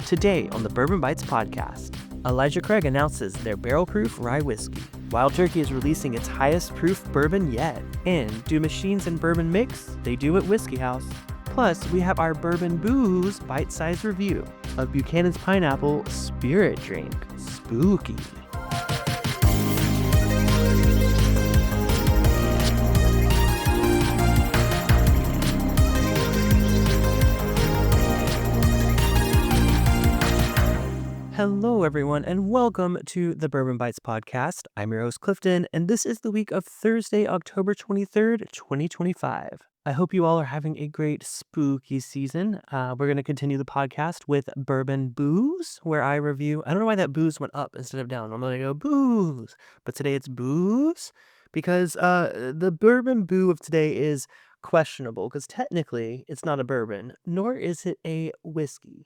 Today on the Bourbon Bytes podcast, Elijah Craig announces their barrel-proof rye whiskey. Wild Turkey is releasing its highest proof bourbon yet. And do machines and bourbon mix? They do at Whiskey House. Plus, we have our Bourbon Boos bite-sized review of Buchanan's Pineapple Spirit Drink. Spooky. Hello, everyone, and welcome to the Bourbon Bytes podcast. I'm your host, Clifton, and this is the week of Thursday, October 23rd, 2025. I hope you all are having a great spooky season. We're going to continue the podcast with Bourbon Boos, where I review. I don't know why that booze went up instead of down. Normally I go booze, but today it's booze because the Bourbon Boo of today is questionable because technically it's not a bourbon, nor is it a whiskey.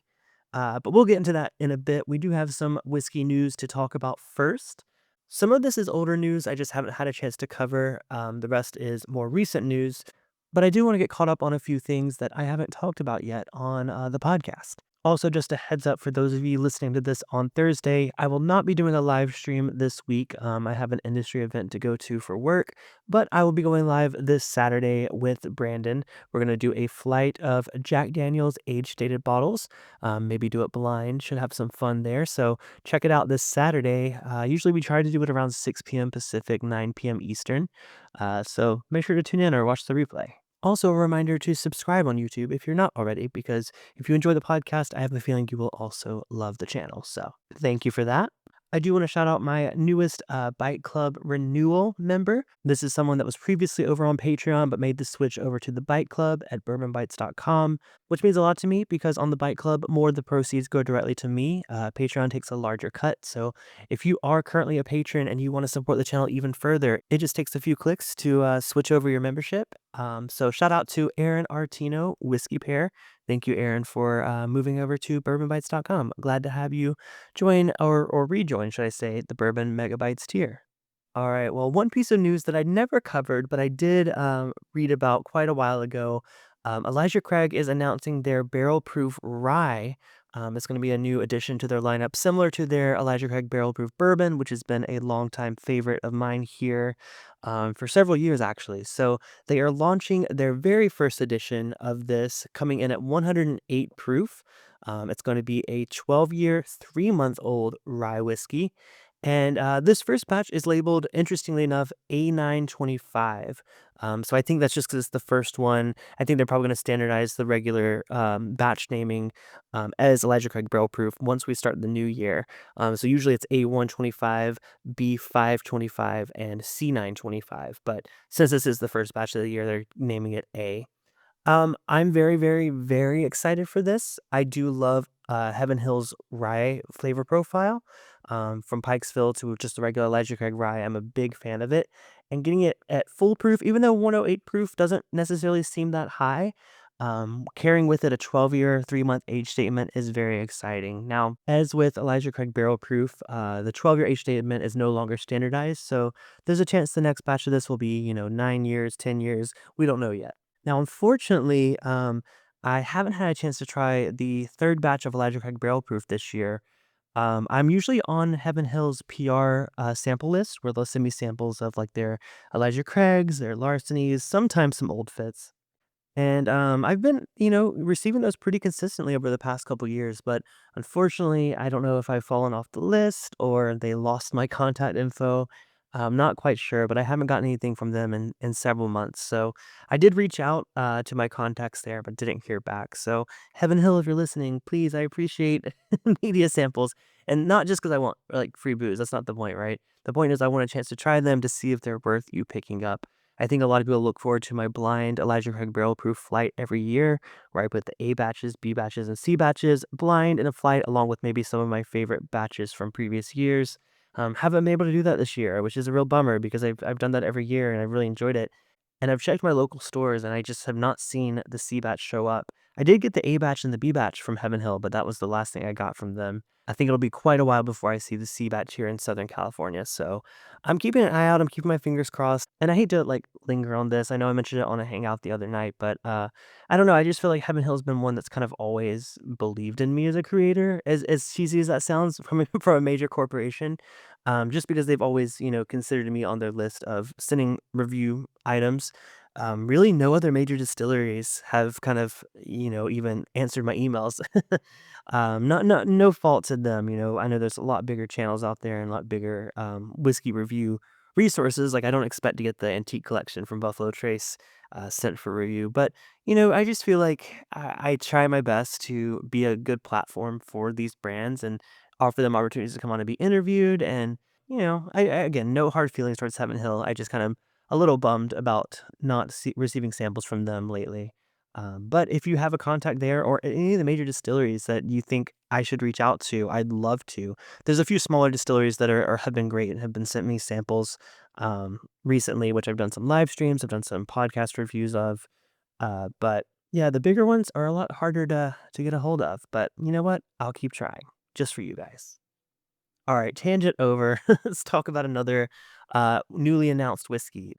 But we'll get into that in a bit. We do have some whiskey news to talk about first. Some of this is older news I just haven't had a chance to cover. The rest is more recent news. But I do want to get caught up on a few things that I haven't talked about yet on the podcast. Also, just a heads up for those of you listening to this on Thursday, I will not be doing a live stream this week. I have an industry event to go to for work, but I will be going live this Saturday with Brandon. We're going to do a flight of Jack Daniel's age-dated bottles, maybe do it blind, should have some fun there. So check it out this Saturday. Usually we try to do it around 6 p.m. Pacific, 9 p.m. Eastern. So make sure to tune in or watch the replay. Also, a reminder to subscribe on YouTube if you're not already, because if you enjoy the podcast, I have a feeling you will also love the channel. So thank you for that. I do want to shout out my newest Byte Club renewal member. This is someone that was previously over on Patreon, but made the switch over to the Byte Club at bourbonbytes.com, which means a lot to me because on the Byte Club, more of the proceeds go directly to me. Patreon takes a larger cut. So if you are currently a patron and you want to support the channel even further, it just takes a few clicks to switch over your membership. So shout out to Aaron Artino, Whiskey Pair. Thank you, Aaron, for moving over to bourbonbytes.com. Glad to have you join or rejoin, should I say, the Bourbon Megabytes tier. All right. Well, one piece of news that I never covered, but I did read about quite a while ago. Elijah Craig is announcing their barrel-proof rye. It's going to be a new addition to their lineup, similar to their Elijah Craig barrel-proof bourbon, which has been a longtime favorite of mine here for several years, actually. So they are launching their very first edition of this, coming in at 108 proof. It's going to be a 12-year, 3-month-old rye whiskey. And this first batch is labeled, interestingly enough, A925. So I think that's just because it's the first one. I think they're probably going to standardize the regular batch naming as Elijah Craig Barrel Proof once we start the new year. So usually it's A125, B525, and C925. But since this is the first batch of the year, they're naming it A. I'm very, very, very excited for this. I do love Heaven Hill's rye flavor profile. From Pikesville to just the regular Elijah Craig rye, I'm a big fan of it. And getting it at full proof, even though 108 proof doesn't necessarily seem that high, carrying with it a 12-year, 3-month age statement is very exciting. Now, as with Elijah Craig Barrel Proof, the 12-year age statement is no longer standardized, so there's a chance the next batch of this will be, 9 years, 10 years. We don't know yet. Now, unfortunately, I haven't had a chance to try the third batch of Elijah Craig Barrel Proof this year. I'm usually on Heaven Hill's PR sample list where they'll send me samples of like their Elijah Craigs, their Larcenys, sometimes some Old Fits. And I've been, receiving those pretty consistently over the past couple years. But unfortunately, I don't know if I've fallen off the list or they lost my contact info. I'm not quite sure, but I haven't gotten anything from them in several months. So I did reach out to my contacts there, but didn't hear back. So Heaven Hill, if you're listening, please, I appreciate media samples. And not just because I want like free booze. That's not the point, right? The point is I want a chance to try them to see if they're worth you picking up. I think a lot of people look forward to my blind Elijah Craig Barrel Proof flight every year, where I put the A batches, B batches, and C batches blind in a flight, along with maybe some of my favorite batches from previous years. Haven't been able to do that this year, which is a real bummer because I've done that every year and I've really enjoyed it. And I've checked my local stores and I just have not seen the C batch show up. I did get the A batch and the B batch from Heaven Hill, but that was the last thing I got from them. I think it'll be quite a while before I see the C batch here in Southern California. So I'm keeping an eye out. I'm keeping my fingers crossed. And I hate to like linger on this. I know I mentioned it on a hangout the other night, but I don't know. I just feel like Heaven Hill's been one that's kind of always believed in me as a creator, as cheesy as that sounds from from a major corporation. Just because they've always, considered me on their list of sending review items. Really, no other major distilleries have kind of, even answered my emails. No fault to them. I know there's a lot bigger channels out there and a lot bigger whiskey review resources. Like I don't expect to get the antique collection from Buffalo Trace sent for review, but I just feel like I try my best to be a good platform for these brands and offer them opportunities to come on and be interviewed. And again, no hard feelings towards Heaven Hill. I just kind of a little bummed about not receiving samples from them lately. But if you have a contact there or any of the major distilleries that you think I should reach out to, I'd love to. There's a few smaller distilleries that have been great and have been sent me samples recently, which I've done some live streams, I've done some podcast reviews of. But yeah, the bigger ones are a lot harder to get a hold of. But you know what? I'll keep trying just for you guys. All right, tangent over. Let's talk about another newly announced whiskey.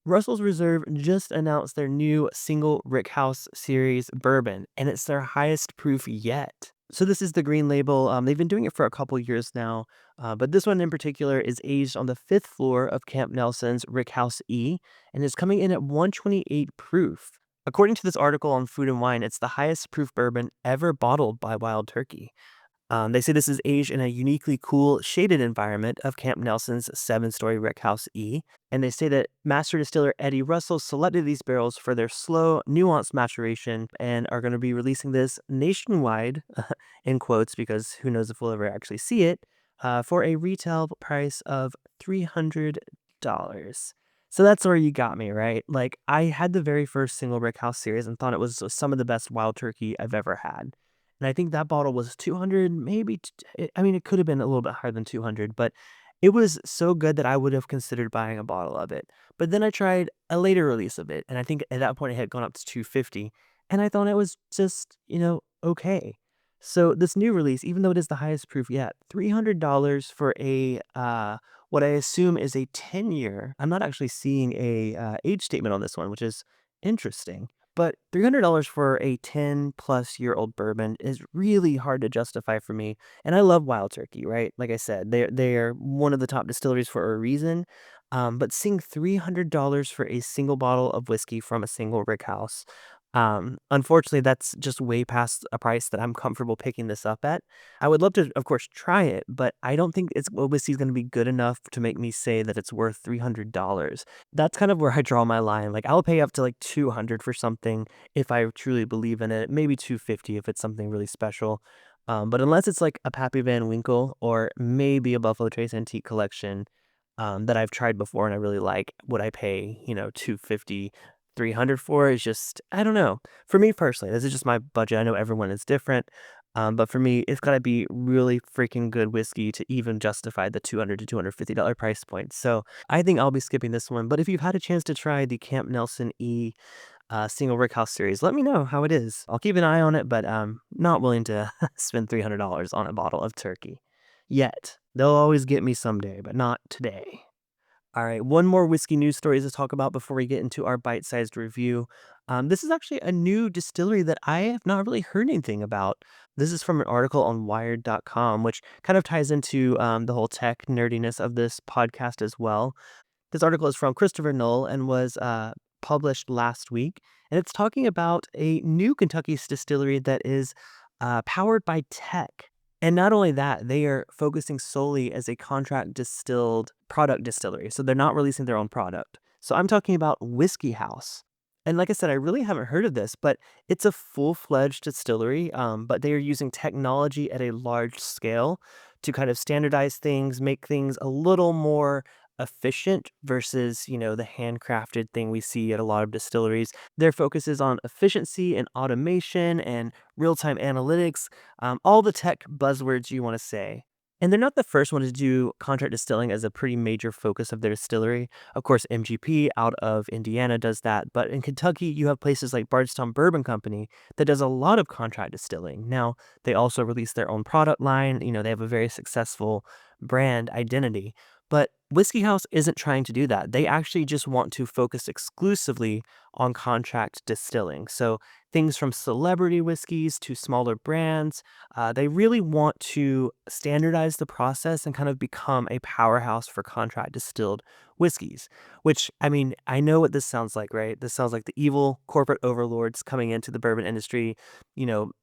Russell's Reserve just announced their new single Rickhouse series bourbon, and it's their highest proof yet. So this is the green label. They've been doing it for a couple years now, but this one in particular is aged on the fifth floor of Camp Nelson's Rickhouse E, and is coming in at 128 proof. According to this article on Food and Wine, it's the highest proof bourbon ever bottled by Wild Turkey. They say this is aged in a uniquely cool, shaded environment of Camp Nelson's seven-story Rickhouse E. And they say that master distiller Eddie Russell selected these barrels for their slow, nuanced maturation and are going to be releasing this nationwide, in quotes, because who knows if we'll ever actually see it, for a retail price of $300. So that's where you got me, right? Like, I had the very first single Rickhouse series and thought it was some of the best wild turkey I've ever had. And I think that bottle was 200, maybe, I mean, it could have been a little bit higher than 200, but it was so good that I would have considered buying a bottle of it. But then I tried a later release of it, and I think at that point it had gone up to 250, and I thought it was just, okay. So this new release, even though it is the highest proof yet, $300 for a what I assume is a 10-year. I'm not actually seeing a age statement on this one, which is interesting. But $300 for a 10-plus-year-old bourbon is really hard to justify for me, and I love Wild Turkey, right? Like I said, they're one of the top distilleries for a reason, but seeing $300 for a single bottle of whiskey from a single rickhouse, unfortunately, that's just way past a price that I'm comfortable picking this up at. I would love to, of course, try it, but I don't think whiskey is gonna be good enough to make me say that it's worth $300. That's kind of where I draw my line. Like, I'll pay up to like 200 for something if I truly believe in it, maybe 250 if it's something really special. But unless it's like a Pappy Van Winkle or maybe a Buffalo Trace Antique Collection that I've tried before and I really like, would I pay, 250, 300 for is just, I don't know. For me personally, this is just my budget. I know everyone is different. But for me, it's got to be really freaking good whiskey to even justify the $200 to $250 price point. So I think I'll be skipping this one. But if you've had a chance to try the Camp Nelson E single Rickhouse series, let me know how it is. I'll keep an eye on it, but I'm not willing to spend $300 on a bottle of turkey yet. They'll always get me someday, but not today. All right, one more whiskey news story to talk about before we get into our bite-sized review. This is actually a new distillery that I have not really heard anything about. This is from an article on Wired.com, which kind of ties into the whole tech nerdiness of this podcast as well. This article is from Christopher Knoll and was published last week, and it's talking about a new Kentucky distillery that is powered by tech. And not only that, they are focusing solely as a contract distilled product distillery. So they're not releasing their own product. So I'm talking about Whiskey House. And like I said, I really haven't heard of this, but it's a full-fledged distillery. But they are using technology at a large scale to kind of standardize things, make things a little more efficient versus, the handcrafted thing we see at a lot of distilleries. Their focus is on efficiency and automation and real-time analytics, all the tech buzzwords you want to say. And they're not the first one to do contract distilling as a pretty major focus of their distillery. Of course, MGP out of Indiana does that. But in Kentucky, you have places like Bardstown Bourbon Company that does a lot of contract distilling. Now, they also release their own product line. They have a very successful brand identity. But Whiskey House isn't trying to do that. They actually just want to focus exclusively on contract distilling. So things from celebrity whiskeys to smaller brands, they really want to standardize the process and kind of become a powerhouse for contract distilled whiskeys. Which, I mean, I know what this sounds like, right? This sounds like the evil corporate overlords coming into the bourbon industry,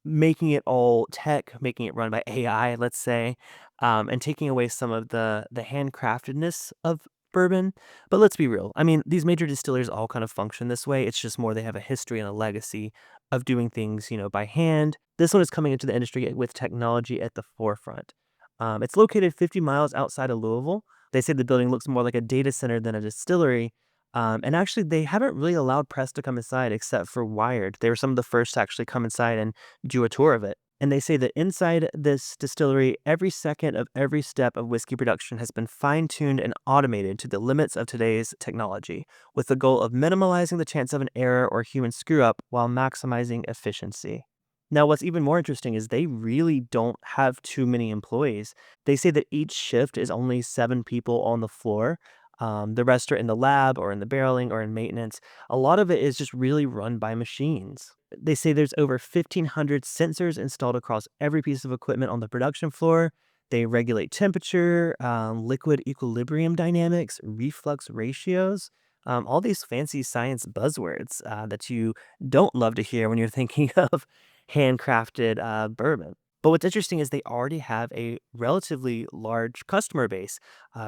making it all tech, making it run by AI, let's say, and taking away some of the handcraftedness of bourbon. But let's be real. I mean, these major distillers all kind of function this way. It's just more they have a history and a legacy of doing things, by hand. This one is coming into the industry with technology at the forefront. It's located 50 miles outside of Louisville. They say the building looks more like a data center than a distillery. And actually, they haven't really allowed press to come inside except for Wired. They were some of the first to actually come inside and do a tour of it. And they say that inside this distillery, every second of every step of whiskey production has been fine tuned and automated to the limits of today's technology, with the goal of minimalizing the chance of an error or human screw up while maximizing efficiency. Now, what's even more interesting is they really don't have too many employees. They say that each shift is only 7 people on the floor. The rest are in the lab or in the barreling or in maintenance. A lot of it is just really run by machines. They say there's over 1,500 sensors installed across every piece of equipment on the production floor. They regulate temperature, liquid equilibrium dynamics, reflux ratios, all these fancy science buzzwords that you don't love to hear when you're thinking of handcrafted bourbon. But what's interesting is they already have a relatively large customer base.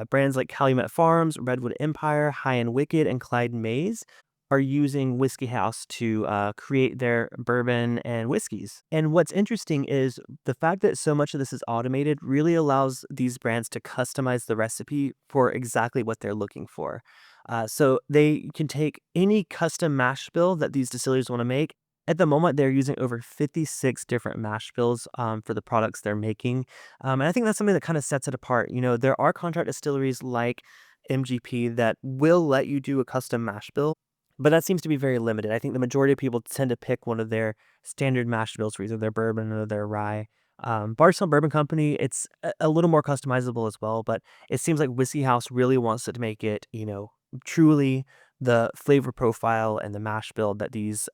Brands like Calumet Farms, Redwood Empire, High and Wicked, and Clyde Mays are using Whiskey House to create their bourbon and whiskeys. And what's interesting is the fact that so much of this is automated really allows these brands to customize the recipe for exactly what they're looking for. So they can take any custom mash bill that these distilleries want to make. At the moment, they're using over 56 different mash bills for the products they're making. And I think that's something that kind of sets it apart. There are contract distilleries like MGP that will let you do a custom mash bill, but that seems to be very limited. I think the majority of people tend to pick one of their standard mash bills for either their bourbon or their rye. Bardstown Bourbon Company, it's a little more customizable as well, but it seems like Whiskey House really wants to make it, truly the flavor profile and the mash bill that these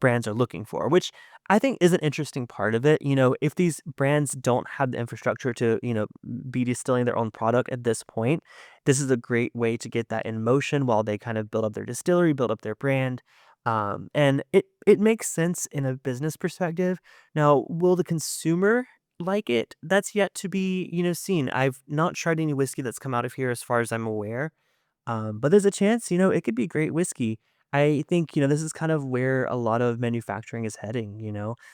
brands are looking for, which I think is an interesting part of it. If these brands don't have the infrastructure to, be distilling their own product at this point, this is a great way to get that in motion while they kind of build up their distillery, build up their brand. And it makes sense in a business perspective. Now, will the consumer like it? That's yet to be, seen. I've not tried any whiskey that's come out of here as far as I'm aware. But there's a chance, it could be great whiskey. I think, this is kind of where a lot of manufacturing is heading.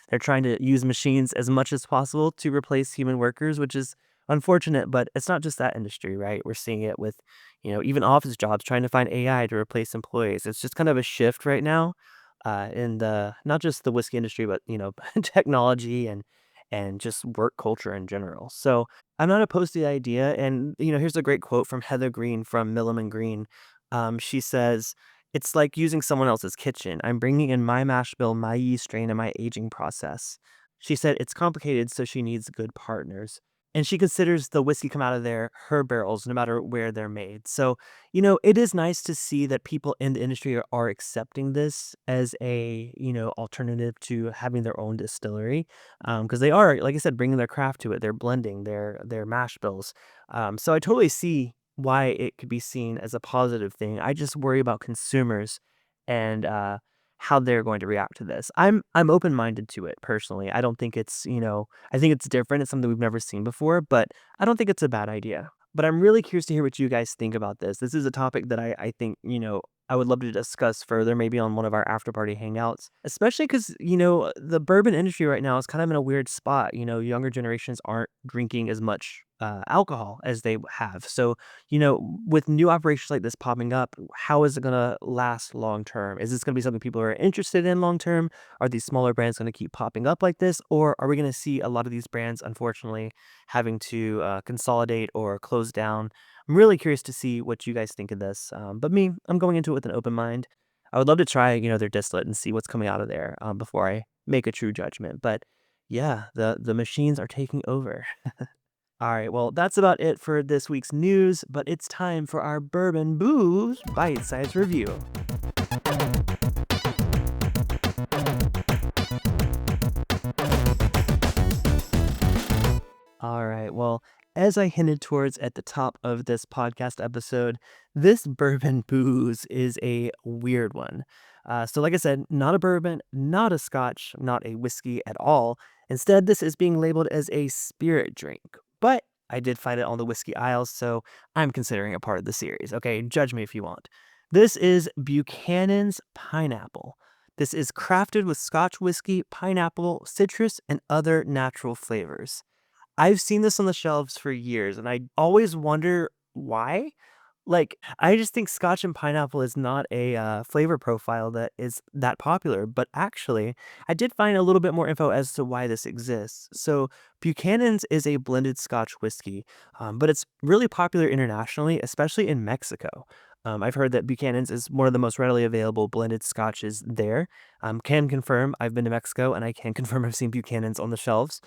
They're trying to use machines as much as possible to replace human workers, which is unfortunate, but it's not just that industry, right? We're seeing it with, even office jobs trying to find AI to replace employees. It's just kind of a shift right now in the not just the whiskey industry, but technology and just work culture in general. So I'm not opposed to the idea. And here's a great quote from Heather Green from Milliman Green. She says, "It's like using someone else's kitchen. I'm bringing in my mash bill, my yeast strain, and my aging process." She said it's complicated, so she needs good partners. And she considers the whiskey come out of there her barrels, no matter where they're made. So it is nice to see that people in the industry are accepting this as a, alternative to having their own distillery. Because they are, like I said, bringing their craft to it. They're blending their mash bills. So I totally see why it could be seen as a positive thing. I just worry about consumers and how they're going to react to this. I'm open-minded to it personally. I don't think it's, I think it's different. It's something we've never seen before, but I don't think it's a bad idea. But I'm really curious to hear what you guys think about this. This is a topic that I think, I would love to discuss further, maybe on one of our after party hangouts, especially because, the bourbon industry right now is kind of in a weird spot. Younger generations aren't drinking as much alcohol as they have. So, with new operations like this popping up, how is it going to last long term? Is this going to be something people are interested in long term? Are these smaller brands going to keep popping up like this? Or are we going to see a lot of these brands, unfortunately, having to consolidate or close down? I'm really curious to see what you guys think of this. But me, I'm going into it with an open mind. I would love to try, their distillate and see what's coming out of there before I make a true judgment. But yeah, the machines are taking over. All right, well, that's about it for this week's news, but it's time for our Bourbon Boos bite-sized review. All right. Well, as I hinted towards at the top of this podcast episode, this bourbon booze is a weird one. So, like I said, not a bourbon, not a scotch, not a whiskey at all. Instead, this is being labeled as a spirit drink. But I did find it on the whiskey aisles, so I'm considering it part of the series. Okay, judge me if you want. This is Buchanan's Pineapple. This is crafted with Scotch whiskey, pineapple, citrus, and other natural flavors. I've seen this on the shelves for years, and I always wonder why. Like, I just think Scotch and pineapple is not a flavor profile that is that popular. But actually, I did find a little bit more info as to why this exists. So, Buchanan's is a blended Scotch whiskey, but it's really popular internationally, especially in Mexico. I've heard that Buchanan's is one of the most readily available blended scotches there. Can confirm I've been to Mexico, and I can confirm I've seen Buchanan's on the shelves.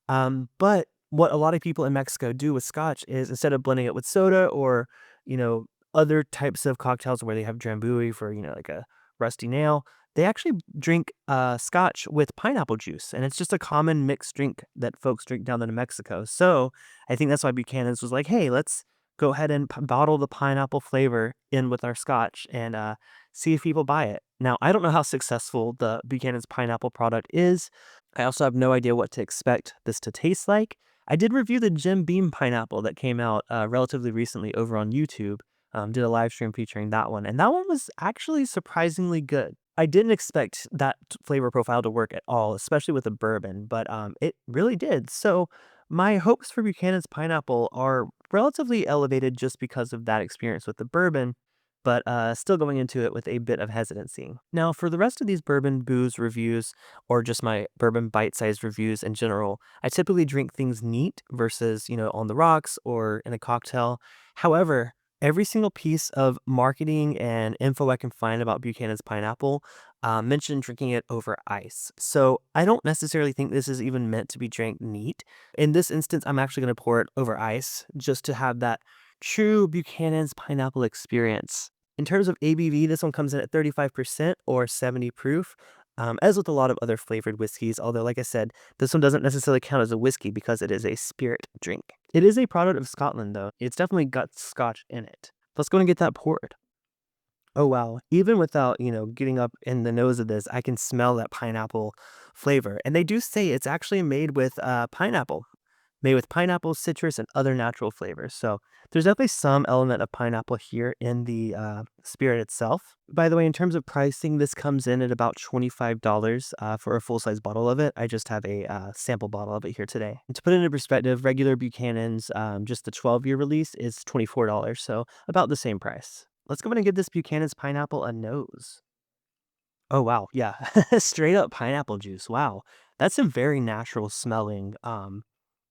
But what a lot of people in Mexico do with scotch is instead of blending it with soda or, you know, other types of cocktails where they have drambuie for, like a rusty nail, they actually drink scotch with pineapple juice. And it's just a common mixed drink that folks drink down there in Mexico. So I think that's why Buchanan's was like, hey, let's go ahead and bottle the pineapple flavor in with our scotch and see if people buy it. Now, I don't know how successful the Buchanan's pineapple product is. I also have no idea what to expect this to taste like. I did review the Jim Beam pineapple that came out relatively recently over on YouTube. Did a live stream featuring that one, and that one was actually surprisingly good. I didn't expect that flavor profile to work at all, especially with a bourbon, but it really did. So my hopes for Buchanan's pineapple are relatively elevated just because of that experience with the bourbon, but still going into it with a bit of hesitancy. Now, for the rest of these bourbon booze reviews, or just my bourbon bite-sized reviews in general, I typically drink things neat versus, on the rocks or in a cocktail. However, every single piece of marketing and info I can find about Buchanan's pineapple mentioned drinking it over ice. So I don't necessarily think this is even meant to be drank neat. In this instance, I'm actually going to pour it over ice just to have that true Buchanan's pineapple experience. In terms of ABV, this one comes in at 35% or 70 proof. As with a lot of other flavored whiskeys, although, like I said, this one doesn't necessarily count as a whiskey because it is a spirit drink. It is a product of Scotland, though. It's definitely got scotch in it. Let's go and get that poured. Oh, wow. Even without, getting up in the nose of this, I can smell that pineapple flavor. And they do say it's actually made with pineapple, citrus, and other natural flavors. So there's definitely some element of pineapple here in the spirit itself. By the way, in terms of pricing, this comes in at about $25 for a full-size bottle of it. I just have a sample bottle of it here today. And to put it into perspective, regular Buchanan's, just the 12-year release, is $24, so about the same price. Let's go ahead and give this Buchanan's pineapple a nose. Oh, wow. Yeah. Straight up pineapple juice. Wow. That's a very natural smelling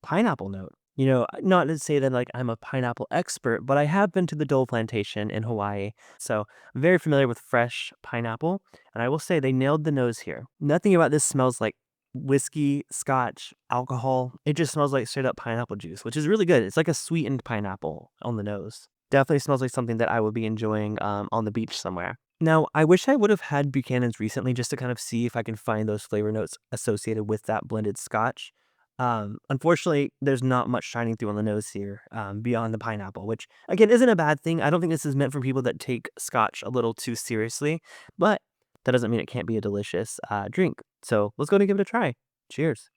pineapple note. Not to say that like I'm a pineapple expert, but I have been to the Dole Plantation in Hawaii. So I'm very familiar with fresh pineapple. And I will say they nailed the nose here. Nothing about this smells like whiskey, scotch, alcohol. It just smells like straight up pineapple juice, which is really good. It's like a sweetened pineapple on the nose. Definitely smells like something that I would be enjoying on the beach somewhere. Now, I wish I would have had Buchanan's recently just to kind of see if I can find those flavor notes associated with that blended scotch. Unfortunately, there's not much shining through on the nose here beyond the pineapple, which again isn't a bad thing. I don't think this is meant for people that take scotch a little too seriously, but that doesn't mean it can't be a delicious drink. So let's go and give it a try. Cheers.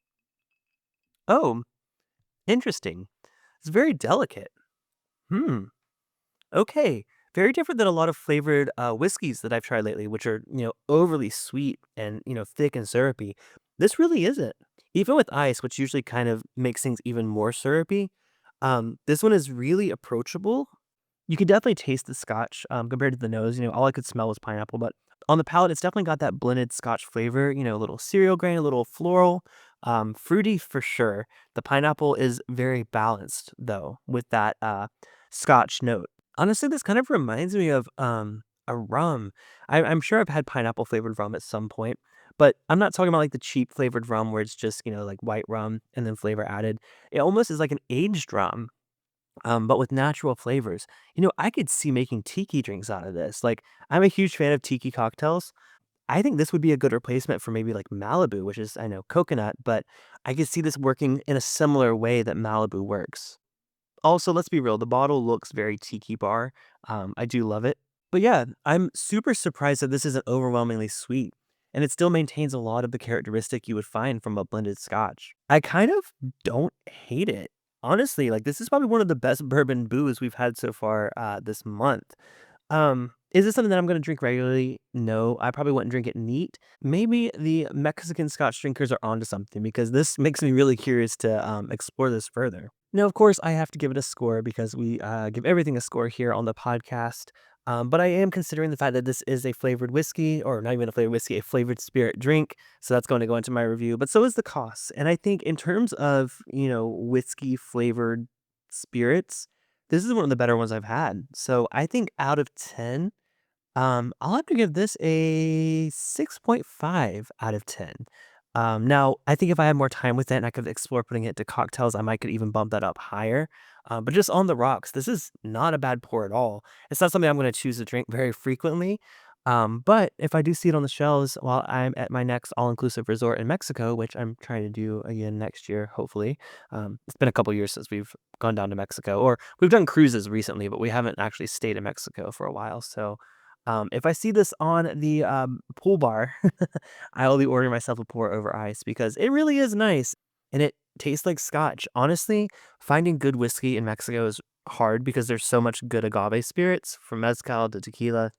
Oh, interesting. It's very delicate. Hmm. Okay. very different than a lot of flavored whiskeys that I've tried lately, which are, overly sweet and, thick and syrupy. This really isn't. Even with ice, which usually kind of makes things even more syrupy, this one is really approachable. You can definitely taste the scotch compared to the nose. All I could smell was pineapple, but on the palate, it's definitely got that blended scotch flavor, a little cereal grain, a little floral, fruity for sure. The pineapple is very balanced, though, with that scotch note. Honestly, this kind of reminds me of a rum. I'm sure I've had pineapple flavored rum at some point, but I'm not talking about like the cheap flavored rum where it's just, like white rum and then flavor added. It almost is like an aged rum but with natural flavors. I could see making tiki drinks out of this. Like, I'm a huge fan of tiki cocktails. I think this would be a good replacement for maybe like Malibu, which is, I know, coconut, but I could see this working in a similar way that Malibu works. Also, let's be real, the bottle looks very tiki bar. I do love it. But yeah, I'm super surprised that this isn't overwhelmingly sweet. And it still maintains a lot of the characteristic you would find from a blended scotch. I kind of don't hate it. Honestly, like this is probably one of the best bourbon booze we've had so far this month. Is this something that I'm gonna drink regularly? No, I probably wouldn't drink it neat. Maybe the Mexican Scotch drinkers are onto something because this makes me really curious to explore this further. Now, of course, I have to give it a score because we give everything a score here on the podcast. But I am considering the fact that this is a flavored whiskey, or not even a flavored whiskey, a flavored spirit drink. So that's going to go into my review. But so is the cost. And I think in terms of, whiskey flavored spirits, this is one of the better ones I've had. So I think out of 10, I'll have to give this a 6.5 out of 10. Now, I think if I had more time with it and I could explore putting it to cocktails, I might could even bump that up higher. But just on the rocks, this is not a bad pour at all. It's not something I'm going to choose to drink very frequently. But if I do see it on the shelves while I'm at my next all-inclusive resort in Mexico, which I'm trying to do again next year, hopefully. It's been a couple years since we've gone down to Mexico, or we've done cruises recently, but we haven't actually stayed in Mexico for a while. So if I see this on the pool bar, I'll be ordering myself a pour over ice because it really is nice and it tastes like scotch. Honestly, finding good whiskey in Mexico is hard because there's so much good agave spirits from mezcal to tequila.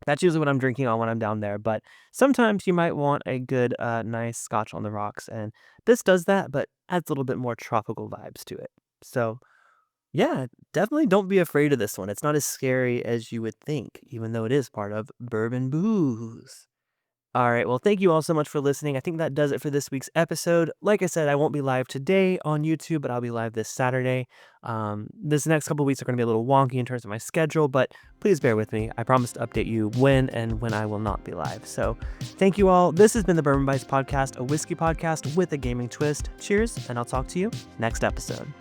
That's usually what I'm drinking on when I'm down there, but sometimes you might want a good, nice scotch on the rocks, and this does that, but adds a little bit more tropical vibes to it. So yeah, definitely don't be afraid of this one. It's not as scary as you would think, even though it is part of Bourbon Boos. All right, well, thank you all so much for listening. I think that does it for this week's episode. Like I said, I won't be live today on YouTube, but I'll be live this Saturday. This next couple weeks are going to be a little wonky in terms of my schedule, but please bear with me. I promise to update you when and when I will not be live. So thank you all. This has been the Bourbon Bytes podcast, a whiskey podcast with a gaming twist. Cheers, and I'll talk to you next episode.